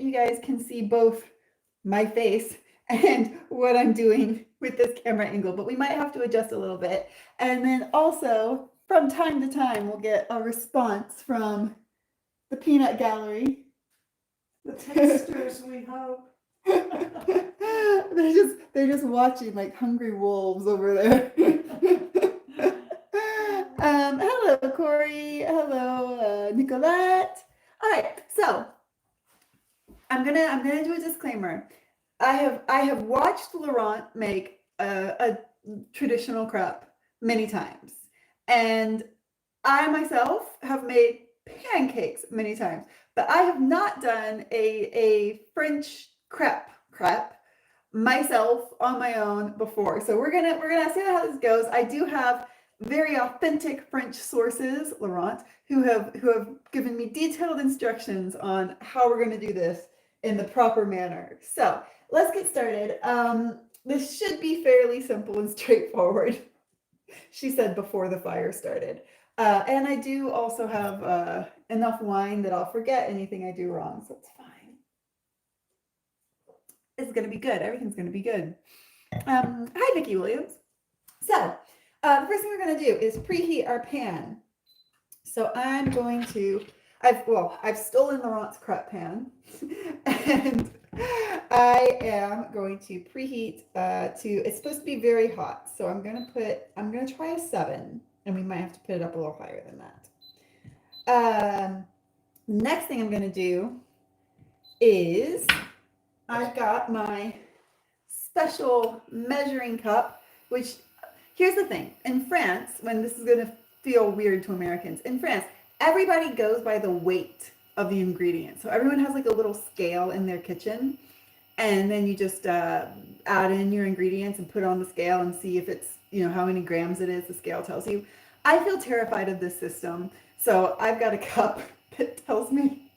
you guys can see both my face and what I'm doing with this camera angle, but we might have to adjust a little bit. And then also, from time to time, we'll get a response from the peanut gallery. The tasters, we hope. they're just watching like hungry wolves over there. Hello, Corey. Hello, Nicolette. All right, so I'm gonna do a disclaimer. I have watched Laurent make a traditional crepe many times, and I myself have made pancakes many times, but I have not done a French crepe myself on my own before. So we're gonna see how this goes. I do have very authentic French sources, Laurent, who have given me detailed instructions on how we're gonna do this in the proper manner. So let's get started. This should be fairly simple and straightforward, she said before the fire started. And I do also have enough wine that I'll forget anything I do wrong, so it's fine. It's gonna be good. Everything's gonna be good. Hi, Vicki Williams. So the first thing we're gonna do is preheat our pan. So I'm going to, I've stolen Laurent's crepe pan, and I am going to preheat it's supposed to be very hot. So I'm gonna try a 7, and we might have to put it up a little higher than that. Next thing I'm gonna do is I've got my special measuring cup, which, here's the thing. In France, when this is gonna feel weird to Americans, in France, everybody goes by the weight of the ingredients. So everyone has like a little scale in their kitchen, and then you just add in your ingredients and put it on the scale and see if it's, how many grams it is, the scale tells you. I feel terrified of this system. So I've got a cup that tells me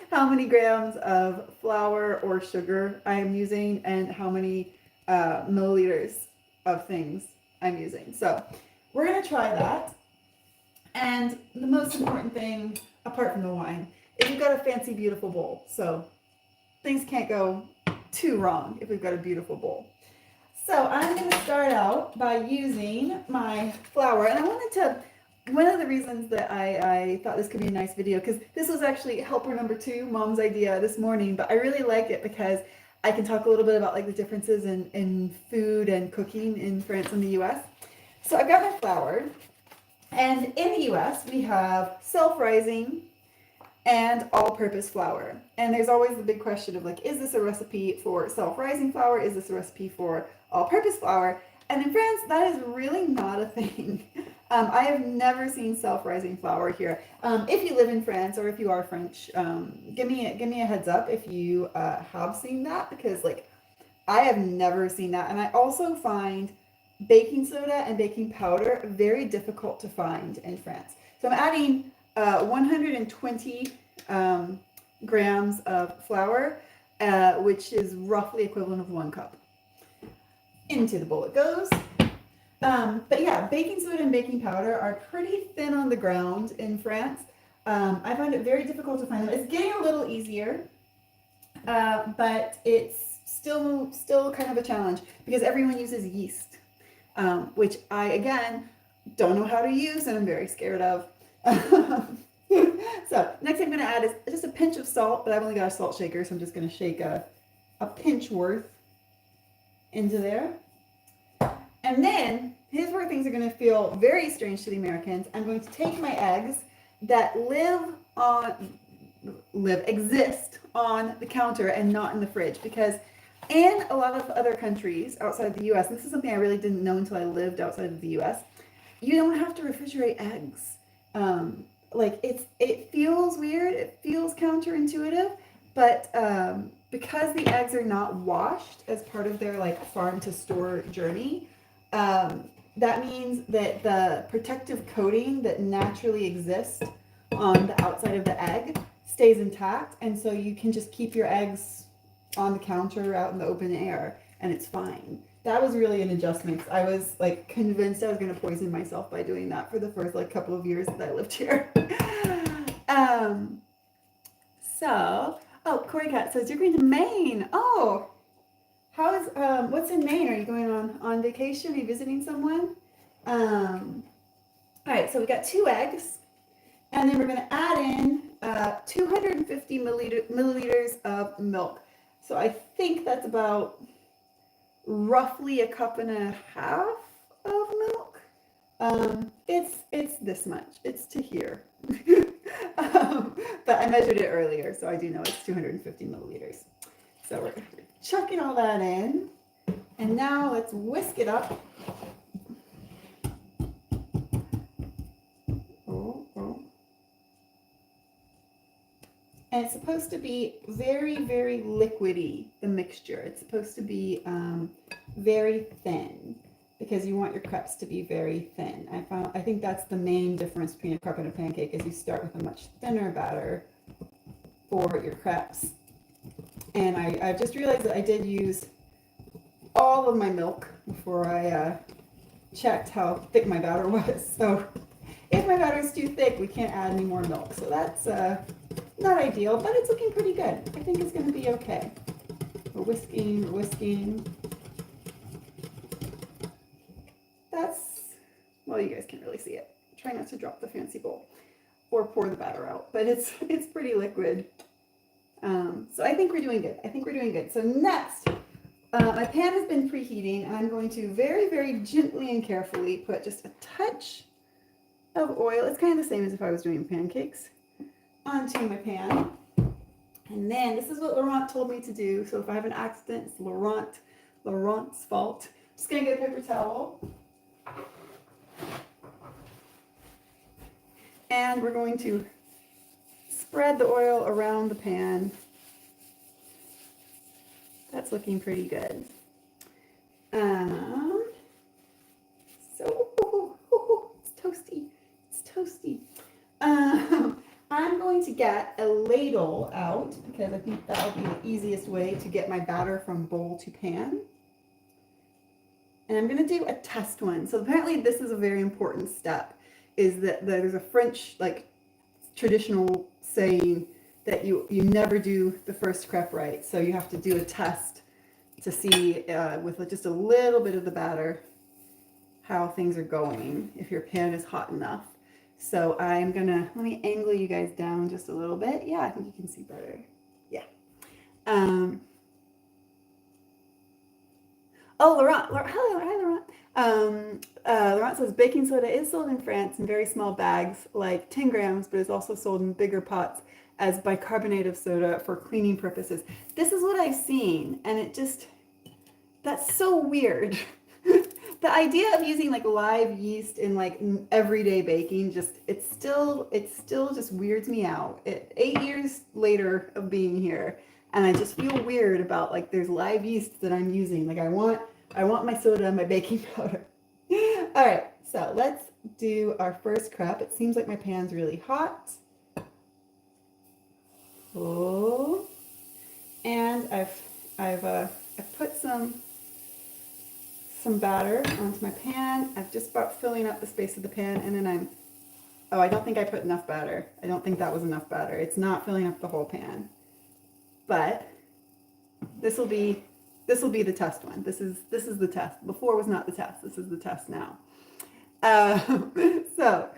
how many grams of flour or sugar I am using and how many milliliters of things I'm using. So we're gonna try that. And the most important thing, apart from the wine, is we've got a fancy, beautiful bowl. So things can't go too wrong if we've got a beautiful bowl. So I'm gonna start out by using my flour. And one of the reasons that I thought this could be a nice video, because this was actually helper number 2, Mom's idea this morning, but I really liked it because I can talk a little bit about like the differences in food and cooking in France and the US. So I've got my flour, and in the US we have self-rising and all-purpose flour. And there's always the big question of like, is this a recipe for self-rising flour? Is this a recipe for all-purpose flour? And in France, that is really not a thing. I have never seen self-rising flour here. If you live in France or if you are French, give me a heads up if you have seen that, because like I have never seen that. And I also find baking soda and baking powder very difficult to find in France. So I'm adding 120 grams of flour, which is roughly equivalent of 1 cup. Into the bowl it goes. But yeah, baking soda and baking powder are pretty thin on the ground in France. I find it very difficult to find them. It's getting a little easier, but it's still kind of a challenge because everyone uses yeast, which I, again, don't know how to use and I'm very scared of. So next thing I'm going to add is just a pinch of salt, but I've only got a salt shaker, so I'm just going to shake a pinch worth into there. And then, here's where things are going to feel very strange to the Americans. I'm going to take my eggs that exist on the counter and not in the fridge, because in a lot of other countries outside of the US, and this is something I really didn't know until I lived outside of the US, you don't have to refrigerate eggs. Like it feels weird, it feels counterintuitive, but because the eggs are not washed as part of their like farm to store journey, that means that the protective coating that naturally exists on the outside of the egg stays intact, and so you can just keep your eggs on the counter out in the open air and it's fine. That was really an adjustment. I was like convinced I was going to poison myself by doing that for the first like couple of years that I lived here. Oh, Corey Cat says you're going to Maine. Oh, how is what's in Maine? Are you going on vacation? Are you visiting someone? All right, so we got 2 eggs, and then we're going to add in 250 milliliters of milk. So I think that's about roughly a cup and a half of milk. It's this much. It's to here. But I measured it earlier, so I do know it's 250 milliliters. So we're chucking all that in, and now let's whisk it up. And it's supposed to be very, very liquidy, the mixture. It's supposed to be very thin because you want your crepes to be very thin. I think that's the main difference between a crepe and a pancake is you start with a much thinner batter for your crepes. And I just realized that I did use all of my milk before I checked how thick my batter was. So if my batter is too thick, we can't add any more milk. So that's not ideal, but it's looking pretty good. I think it's going to be okay. We're whisking, whisking. Well, you guys can't really see it. Try not to drop the fancy bowl or pour the batter out, but it's pretty liquid. So I think we're doing good. I think we're doing good. So next, my pan has been preheating, and I'm going to very, very gently and carefully put just a touch of oil. It's kind of the same as if I was doing pancakes onto my pan. And then this is what Laurent told me to do. So if I have an accident, it's Laurent's fault. Just gonna get a paper towel. And we're going to spread the oil around the pan. That's looking pretty good. It's toasty. It's toasty. I'm going to get a ladle out because I think that'll be the easiest way to get my batter from bowl to pan. And I'm going to do a test one. So apparently this is a very important step, is that there's a French traditional saying that you never do the first crepe right. So you have to do a test to see with just a little bit of the batter how things are going, if your pan is hot enough. So I'm gonna, let me angle you guys down just a little bit. Yeah, I think you can see better. Yeah. Oh, Laurent, hello, hi Laurent. Laurent says baking soda is sold in France in very small bags, like 10 grams, but is also sold in bigger pots as bicarbonate of soda for cleaning purposes. This is what I've seen, and that's so weird. The idea of using live yeast in everyday baking it still just weirds me out. 8 years later of being here, and I just feel weird about there's live yeast that I'm using. I want my soda and my baking powder. All right, so let's do our first crepe. It seems like my pan's really hot. Oh, and I've put some batter onto my pan. I've just about filling up the space of the pan, and then I don't think I put enough batter. I don't think that was enough batter. It's not filling up the whole pan. But this will be the test one. This is the test. Before was not the test. This is the test now. So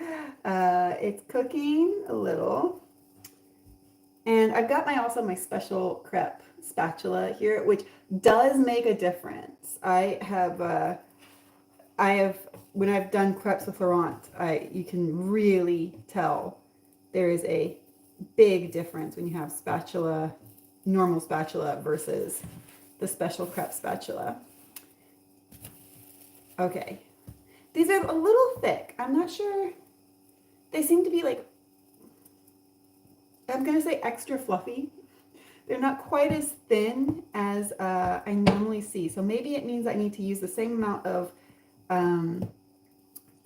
it's cooking a little, and I've got my special crepe spatula here, which does make a difference. I have when I've done crepes with Laurent, you can really tell there is a big difference when you have normal spatula versus the special crepe spatula. Okay, these are a little thick. I'm not sure. They seem to be I'm gonna say extra fluffy. They're not quite as thin as I normally see. So maybe it means I need to use the same amount of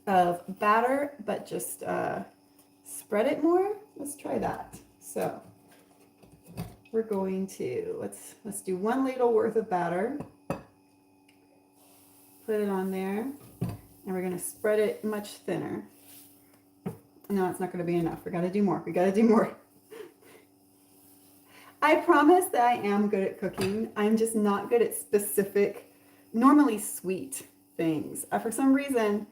batter, but just spread it more. Let's try that. So we're going to, let's do 1 ladle worth of batter. Put it on there, and we're gonna spread it much thinner. No, it's not gonna be enough. We gotta do more. We gotta do more. I promise that I am good at cooking. I'm just not good at specific, normally sweet things. For some reason,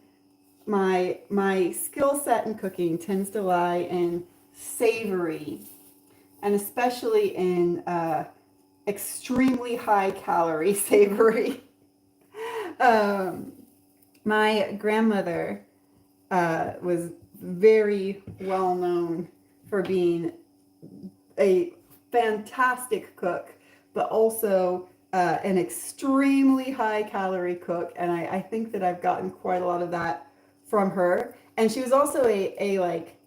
my skill set in cooking tends to lie in savory, and especially in extremely high calorie savory. My grandmother was very well known for being a fantastic cook, but also an extremely high calorie cook. And I think that I've gotten quite a lot of that from her. And she was also a like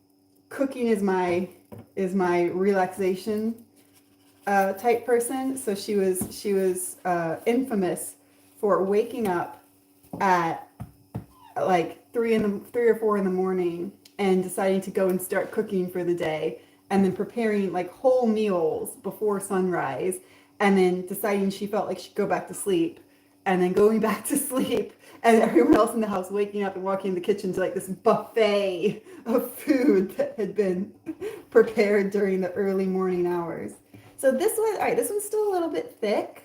cooking is my relaxation type person. So she was infamous for waking up at like 3 or 4 in the morning and deciding to go and start cooking for the day, and then preparing like whole meals before sunrise, and then deciding she felt like she'd go back to sleep, and then going back to sleep, and everyone else in the house waking up and walking in the kitchen to like this buffet of food that had been prepared during the early morning hours. So this one, all right, this one's still a little bit thick,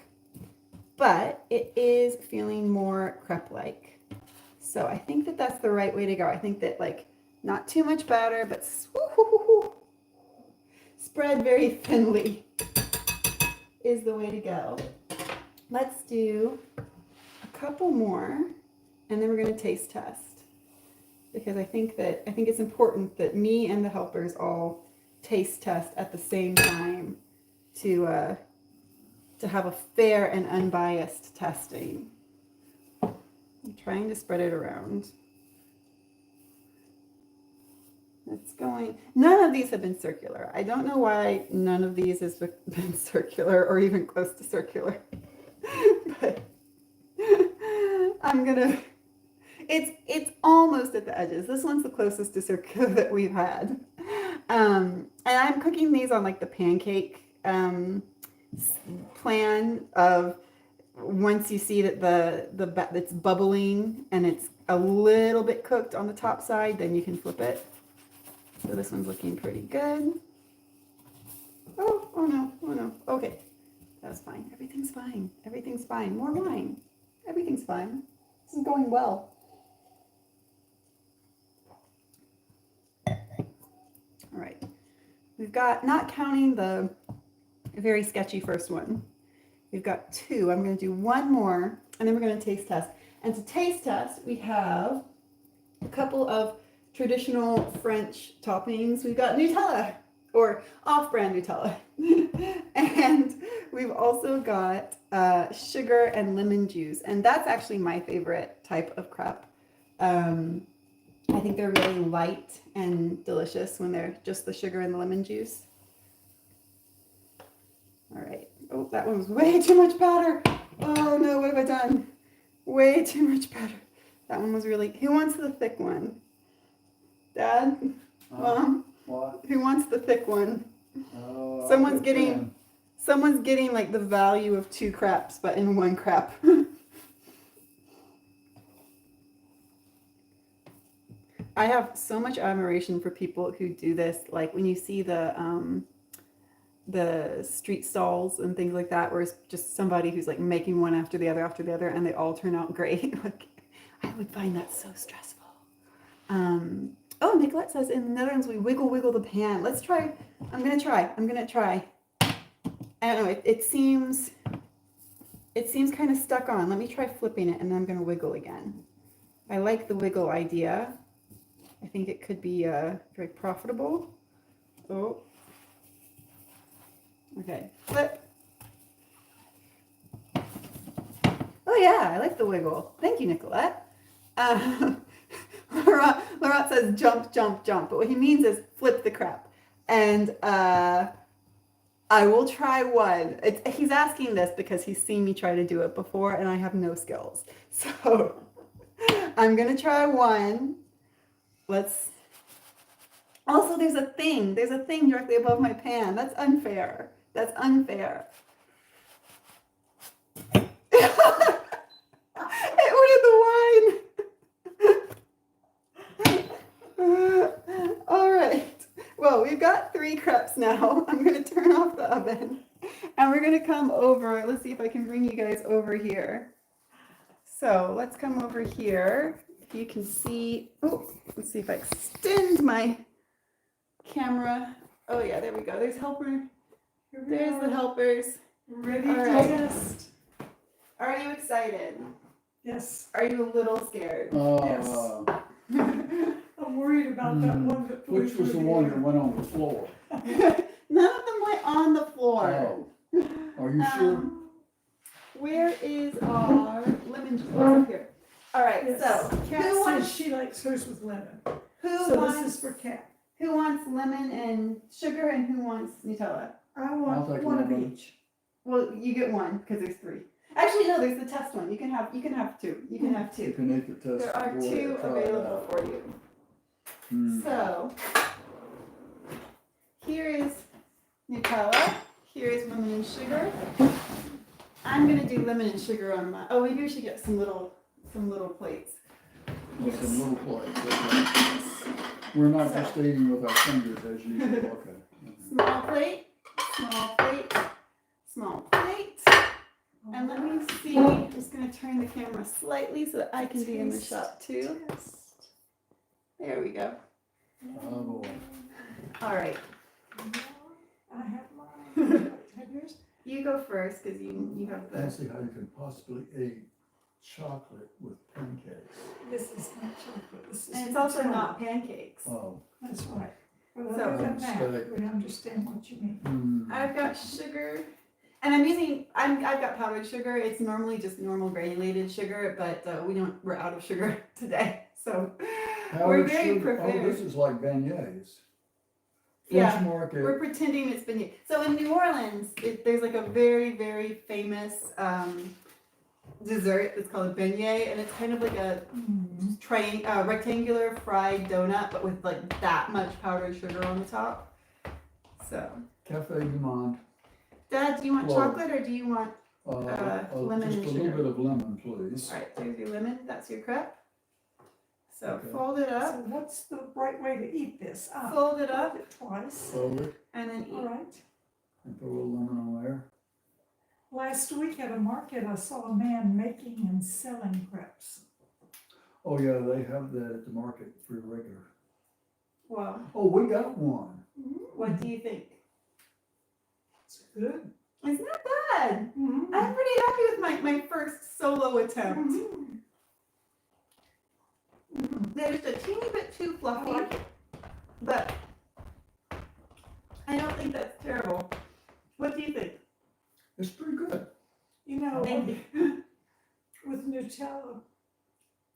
but it is feeling more crepe-like. So I think that that's the right way to go. I think that like not too much batter, but spread very thinly is the way to go. Let's do a couple more, and then we're going to taste test, because I think it's important that me and the helpers all taste test at the same time to have a fair and unbiased testing. I'm trying to spread it around. It's going, none of these have been circular. I don't know why none of these has been circular or even close to circular. But I'm gonna, it's almost at the edges. This one's the closest to circular that we've had. And I'm cooking these on like the pancake plan of, once you see that it's bubbling and it's a little bit cooked on the top side, then you can flip it. So this one's looking pretty good. Oh no. Okay, that's fine. Everything's fine. Everything's fine. More wine. Everything's fine. This is going well. All right. We've got, not counting the very sketchy first one, we've got 2. I'm going to do one more, and then we're going to taste test. And to taste test, we have a couple of traditional French toppings. We've got Nutella, or off-brand Nutella. And we've also got sugar and lemon juice. And that's actually my favorite type of crepe. I think they're really light and delicious when they're just the sugar and the lemon juice. All right. Oh, that one was way too much batter. Oh no, what have I done? Way too much batter. That one was really, who wants the thick one? Dad? Mom? What? Who wants the thick one? Oh, Someone's getting like the value of 2 crepes, but in 1 crepe. I have so much admiration for people who do this. Like when you see the street stalls and things like that, where it's just somebody who's like making one after the other, and they all turn out great. Like, I would find that so stressful. Oh, Nicolette says in the Netherlands we wiggle the pan. Let's try. I'm gonna try. I don't know. It seems kind of stuck on. Let me try flipping it, and then I'm gonna wiggle again. I like the wiggle idea. I think it could be very profitable. Oh. Okay, flip. Oh yeah, I like the wiggle. Thank you, Nicolette. Laurent says jump, but what he means is flip the crepe. And I will try one. He's asking this because he's seen me try to do it before, and I have no skills. So I'm gonna try one. Also, there's a thing directly above my pan. That's unfair. It wanted the wine. All right. Well, we've got 3 crepes now. I'm going to turn off the oven and we're going to come over. Let's see if I can bring you guys over here. So let's come over here. If you can see, oh, let's see if I extend my camera. Oh yeah, there we go. There's helper. There's the helpers. Ready All to right. test. Are you excited? Yes. Are you a little scared? I'm worried about that one that flew Which was through the one air. that went on the floor? None of them went on the floor. Oh, are you sure? Where is our lemon juice? Oh, up here. All right, Yes. so Kat who says wants she likes hers with lemon. who So wants this is for Kat. who wants lemon and sugar and who wants Nutella? I I'll want take one of lemon. each. Well, you get one because there's 3. Actually, no, there's the test one. You can have 2. You can have You 2. can eat the test. There are before 2 you try it available out. for you. Hmm. So here is Nutella. Here is lemon and sugar. I'm gonna do lemon and sugar on my. Oh, maybe we should get some little plates. With some little plates. Okay. We're not So- just eating with our fingers as usual. Okay. Small plate, small plate, small plate. And let me see. I'm just gonna turn the camera slightly so that I can be in the shot too. Test. There we go. Oh boy. All right, I have mine. Have yours? you go first because you have I don't the. see how you can possibly eat chocolate with pancakes. This is not chocolate. This is And it's also Nutella. not pancakes. Oh. That's right. But So- other than that, Mistake. we understand what you mean. Hmm. I've got sugar, and I've got powdered sugar. It's normally just normal granulated sugar, but we're out of sugar today, so we're Powdered very sugar. Oh, prepared. this is like beignets. Yeah, Fresh market. We're pretending it's beignet. So in New Orleans, there's like a very, very famous dessert. It's called a beignet, and it's kind of like a rectangular fried donut, but with like that much powdered sugar on the top. So, Cafe du Monde. Dad, do you want Well, chocolate or do you want? Lemon Just and a sugar. little bit of lemon, please. All right, there's your lemon. That's your crepe. So Okay. fold it So up, what's the right way to eat this? fold it up, Fold it twice. Fold it and then All eat. right. and put a little lemon on there. Last week at a market, I saw a man making and selling crepes. Oh yeah, they have that at the market for regular. Wow. Oh, we got one. What do you think? It's good. It's not bad. Mhm. I'm pretty happy with my first solo attempt. Mhm. They're just a teeny bit too I fluffy, like it. but I don't think that's terrible. What do you think? It's pretty good. You know, Thank you. with Nutella,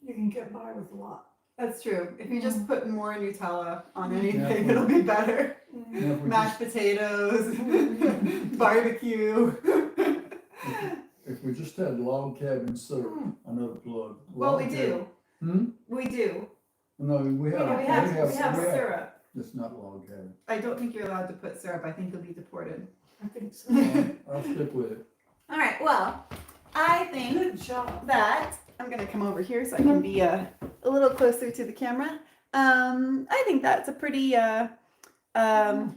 you can get by with a lot. That's true. If you just put more Nutella on Yeah. anything, it'll be better. Now, if we Mashed potatoes, barbecue. if we just had log cabin syrup, another plug. Well, we Log do. cabin- Hmm? We do. No, we have. We have syrup. It's not log cabin. I don't think you're allowed to put syrup. I think you'll be deported. I think so. I'll stick with it. All right. Well, I think Good job. that I'm gonna come over here so I can be a little closer to the camera. I think that's a pretty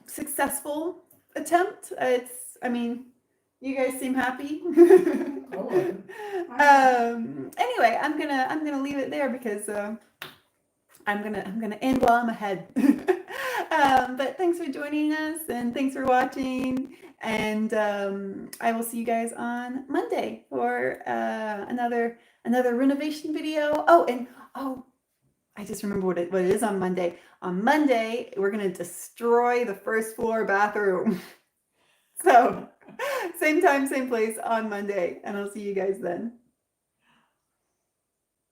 successful attempt. I mean, you guys seem happy. I like it. Anyway, I'm gonna leave it there because I'm gonna end while I'm ahead. But thanks for joining us and thanks for watching. And I will see you guys on Monday for another renovation video. Oh, I just remember what it is on Monday. On Monday, we're gonna destroy the first floor bathroom. So, same time, same place on Monday, and I'll see you guys then.